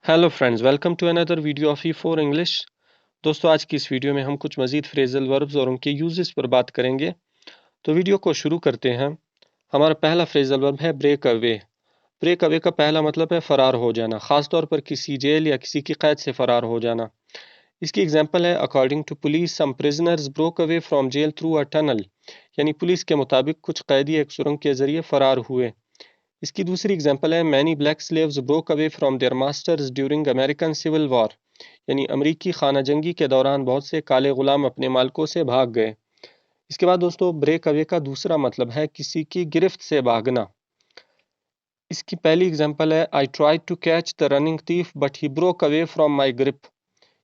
Hello friends, welcome to another video of E4 English. दोस्तों, आज की इस वीडियो में हम कुछ मज़ीद फ्रेजल वर्ब्स और उनके यूजेस पर बात करेंगे। तो वीडियो को शुरू करते हैं। हमारा पहला फ्रेजल वर्ब है ब्रेक अवे। ब्रेक अवे का पहला मतलब है फ़रार हो जाना, ख़ास तौर पर किसी जेल या किसी की कैद से फ़रार हो जाना। इसकी एग्जांपल है according to police some prisoners broke away from jail through a tunnel. यानी पुलिस के मुताबिक कुछ कैदी एक सुरंग के ज़रिए फ़रार हुए। इसकी दूसरी एग्जांपल है many black slaves broke away from their masters during American civil war. यानी अमरीकी खाना जंगी के दौरान बहुत से काले गुलाम अपने मालिकों से भाग गए। इसके बाद दोस्तों, ब्रेक अवे का दूसरा मतलब है किसी की गिरफ्त से भागना। इसकी पहली एग्जांपल है I tried to catch the running thief but he broke away from my grip.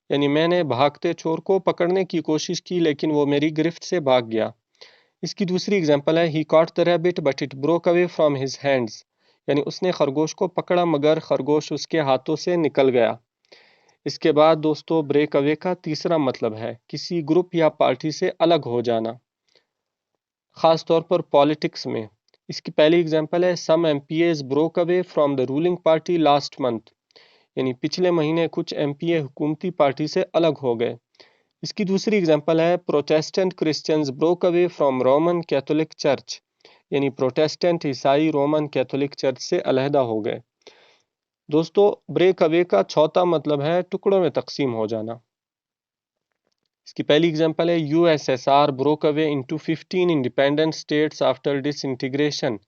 यानी मैंने भागते चोर को पकड़ने की कोशिश की लेकिन वो मेरी गिरफ्त से भाग गया। इसकी दूसरी एग्जांपल है he caught the rabbit but it broke away from his hands. यानी उसने खरगोश को पकड़ा मगर खरगोश उसके हाथों से निकल गया। इसके बाद दोस्तों, ब्रेक अवे का तीसरा मतलब है किसी ग्रुप या पार्टी से अलग हो जाना, खास तौर पर पॉलिटिक्स में। इसकी पहली एग्जांपल है some MPs broke away from the ruling party last month. यानी पिछले महीने कुछ एमपीए हुकूमती पार्टी से अलग हो गए। इसकी दूसरी एग्जांपल है Protestant Christians broke away from Roman Catholic church. यानी प्रोटेस्टेंट ईसाई रोमन कैथोलिक चर्च से अलहदा हो गए। दोस्तों, ब्रेक अवे का चौथा मतलब है टुकड़ों में तकसीम हो जाना। इसकी पहली एग्जांपल है USSR broke away into 15 independent states after disintegration.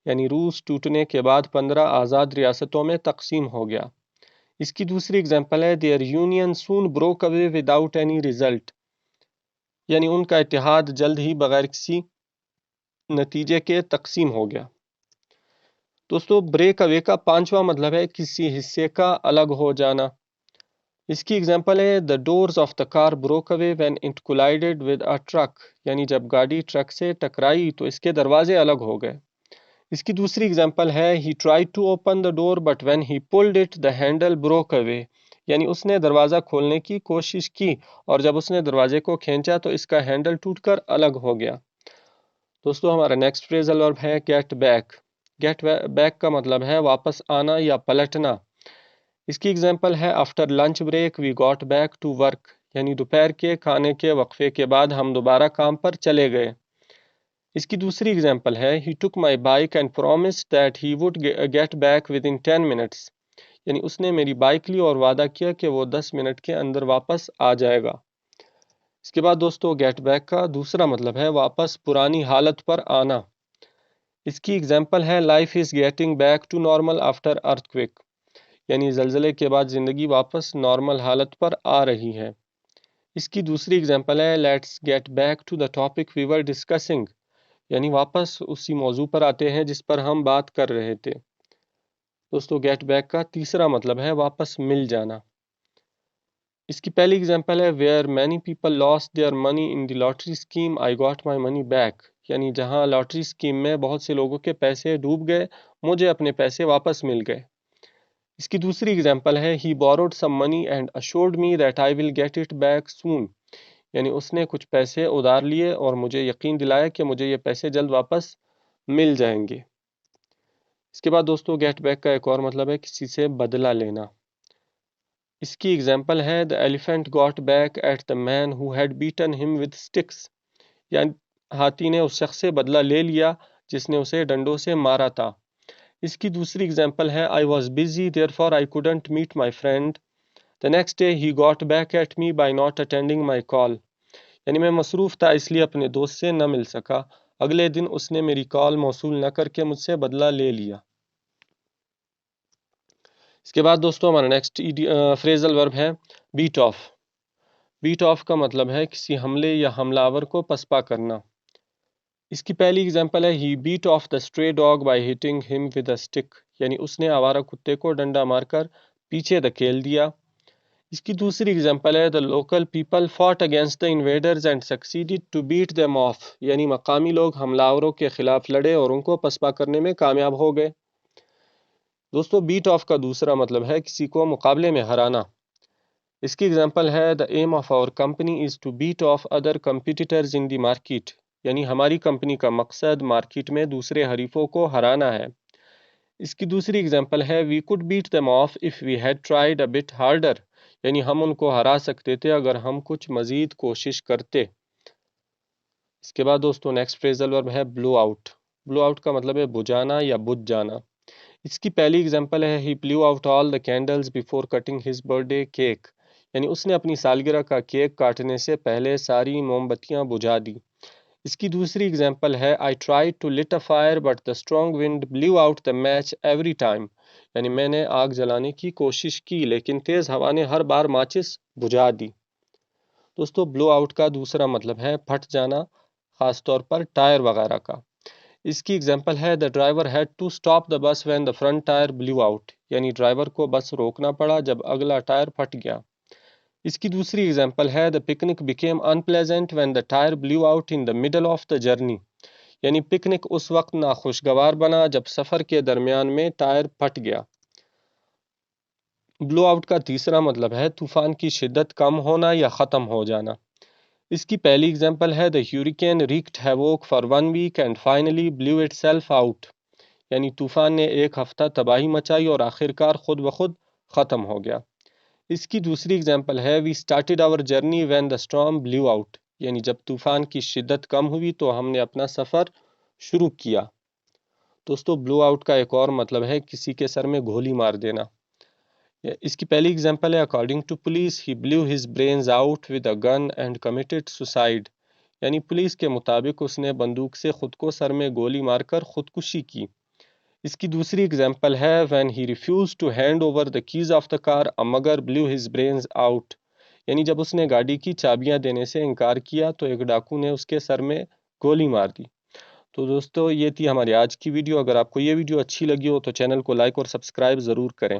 यानी रूस टूटने के बाद 15 आज़ाद रियासतों में तकसीम हो गया। इसकी दूसरी एग्जांपल है their union soon broke away without any result. यानी उनका इत्तेहाद जल्द ही बगैर किसी नतीजे के तकसीम हो गया। दोस्तों, ब्रेक अवे का पांचवा मतलब है किसी हिस्से का अलग हो जाना। इसकी एग्जांपल है the doors of the car broke away when it collided with a truck. यानी जब गाड़ी ट्रक से टकराई तो इसके दरवाजे अलग हो गए। इसकी दूसरी एग्जांपल है he tried to open the door but when he pulled it the handle broke away. यानी उसने दरवाज़ा खोलने की कोशिश की और जब उसने दरवाजे को खींचा तो इसका हैंडल टूटकर अलग हो गया। दोस्तों, हमारा नेक्स्ट फ्रेजल वर्ब है गेट बैक। गेट बैक का मतलब है वापस आना या पलटना। इसकी एग्जांपल है after lunch break we got back to work. यानी दोपहर के खाने के वक्फे के बाद हम दोबारा काम पर चले गए। इसकी दूसरी एग्जांपल है he took my bike and promised that he would get back within 10 minutes. यानी उसने मेरी बाइक ली और वादा किया कि वो 10 मिनट के अंदर वापस आ जाएगा। इसके बाद दोस्तों, गेट बैक का दूसरा मतलब है वापस पुरानी हालत पर आना। इसकी एग्जांपल है life is getting back to normal after earthquake. यानी जलजले के बाद ज़िंदगी वापस नॉर्मल हालत पर आ रही है। इसकी दूसरी एग्जांपल है let's get back to the topic we were discussing. यानी वापस उसी मौजू पर आते हैं जिस पर हम बात कर रहे थे। दोस्तों, गेट बैक का तीसरा मतलब है वापस मिल जाना। इसकी पहली एग्जांपल है where many people lost their money in the lottery scheme I got my money back. यानी जहां लॉटरी स्कीम में बहुत से लोगों के पैसे डूब गए, मुझे अपने पैसे वापस मिल गए। इसकी दूसरी एग्जांपल है he borrowed some money and assured me that I will get it back soon. यानी उसने कुछ पैसे उधार लिए और मुझे यकीन दिलाया कि मुझे ये पैसे जल्द वापस मिल जाएंगे। इसके बाद दोस्तों, गेट बैक का एक और मतलब है किसी से बदला लेना। इसकी एग्जांपल है the elephant got back at the man who had beaten him with sticks. यानी हाथी ने उस शख्स से बदला ले लिया जिसने उसे डंडों से मारा था। इसकी दूसरी एग्जांपल है I was busy therefore I couldn't meet my friend the next day he got back at me by not attending my call. यानी मैं मसरूफ़ था इसलिए अपने दोस्त से न मिल सका। अगले दिन उसने मेरी कॉल मौसूल न करके मुझसे बदला ले लिया। इसके बाद दोस्तों, हमारा नेक्स्ट फ्रेजल वर्ब है बीट ऑफ। बीट ऑफ का मतलब है किसी हमले या हमलावर को पसपा करना। इसकी पहली एग्जांपल है he beat off the stray dog by hitting him with a stick. यानी उसने आवारा कुत्ते को डंडा मारकर पीछे धकेल दिया। इसकी दूसरी एग्जांपल है the local people fought against the invaders and succeeded to beat them off. यानी मकामी लोग हमलावरों के खिलाफ लड़े और उनको पसपा करने में कामयाब हो गए। दोस्तों, बीट ऑफ का दूसरा मतलब है किसी को मुकाबले में हराना। इसकी एग्जांपल है the aim of our company is to beat off other competitors in the market. यानी हमारी कंपनी का मकसद मार्केट में दूसरे हरीफों को हराना है। اس کی دوسری اگزامپل ہے we could beat them off if we had tried a bit harder، یعنی ہم ان کو ہرا سکتے تھے اگر ہم کچھ مزید کوشش کرتے۔ اس کے بعد دوستو نیکسٹ فریزل ورب ہے بلو آؤٹ۔ بلو آؤٹ کا مطلب ہے بجھانا یا بجھ جانا۔ اس کی پہلی اگزامپل ہے he blew out all the candles before cutting his birthday cake، یعنی اس نے اپنی سالگرہ کا کیک کاٹنے سے پہلے ساری موم بتیاں بجھا دی۔ اس کی دوسری اگزامپل ہے I tried to lit a fire but the strong wind blew out the match every time، یعنی میں نے آگ جلانے کی کوشش کی لیکن تیز ہوا نے ہر بار ماچس بجھا دی۔ دوستو بلو آؤٹ کا دوسرا مطلب ہے پھٹ جانا، خاص طور پر ٹائر وغیرہ کا۔ اس کی اگزامپل ہے the driver had to stop the bus when the front tire blew out، یعنی ڈرائیور کو بس روکنا پڑا جب اگلا ٹائر پھٹ گیا۔ اس کی دوسری اگزامپل ہے the picnic became unpleasant when the tire blew out in the middle of the journey، یعنی پکنک اس وقت ناخوشگوار بنا جب سفر کے درمیان میں ٹائر پھٹ گیا۔ بلو آؤٹ کا تیسرا مطلب ہے طوفان کی شدت کم ہونا یا ختم ہو جانا۔ اس کی پہلی اگزامپل ہے the hurricane wreaked havoc for 1 week and finally blew itself out، یعنی طوفان نے ایک ہفتہ تباہی مچائی اور آخرکار خود بخود ختم ہو گیا۔ اس کی دوسری اگزامپل ہے we started our journey when the storm blew out، یعنی جب طوفان کی شدت کم ہوئی تو ہم نے اپنا سفر شروع کیا۔ دوستو بلو آؤٹ کا ایک اور مطلب ہے کسی کے سر میں گولی مار دینا۔ اس کی پہلی اگزامپل ہے according to police he blew his brains out with a gun and committed suicide، یعنی پولیس کے مطابق اس نے بندوق سے خود کو سر میں گولی مار کر خودکشی کی۔ اس کی دوسری اگزامپل ہے when he refused to hand over the keys of the car a mugger blew his brains out، یعنی جب اس نے گاڑی کی چابیاں دینے سے انکار کیا تو ایک ڈاکو نے اس کے سر میں گولی مار دی۔ تو دوستو یہ تھی ہماری آج کی ویڈیو۔ اگر آپ کو یہ ویڈیو اچھی لگی ہو تو چینل کو لائک اور سبسکرائب ضرور کریں۔